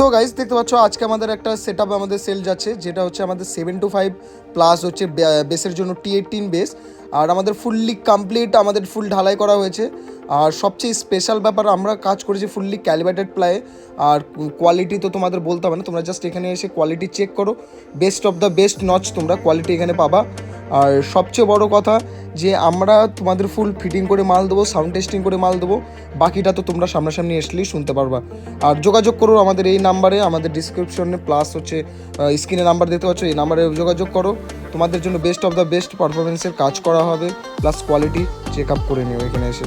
So guys দেখতে পাচ্ছ আজকে আমাদের একটা সেট আপ আমাদের সেল যাচ্ছে, যেটা হচ্ছে আমাদের 725 প্লাস হচ্ছে বেসের জন্য T18 বেস। আর আমাদের ফুললি কমপ্লিট, আমাদের ফুল ঢালাই করা হয়েছে। আর সবচেয়ে স্পেশাল ব্যাপার, আমরা কাজ করেছি ফুললি ক্যালিব্রেটেড প্লায়ে। আর কোয়ালিটি তো তোমাদের বলতে হবে না, তোমরা জাস্ট এখানে এসে কোয়ালিটি চেক করো। Best of the best notch তোমরা কোয়ালিটি এখানে পাবা। আর সবচেয়ে বড় কথা যে আমরা তোমাদের ফুল ফিটিং করে মাল দেবো, সাউন্ড টেস্টিং করে মাল দেবো। বাকিটা তো তোমরা সামনাসামনি আসলেই শুনতে পারবা। আর যোগাযোগ করো আমাদের এই নাম্বারে, আমাদের ডিসক্রিপশনে প্লাস হচ্ছে স্ক্রিনে নাম্বার দেখতে পাচ্ছ, এই নাম্বারে যোগাযোগ করো। তোমাদের জন্য বেস্ট অফ দ্য বেস্ট পারফরমেন্সের কাজ করা হবে, প্লাস কোয়ালিটি চেক আপ করে নিও এখানে এসে।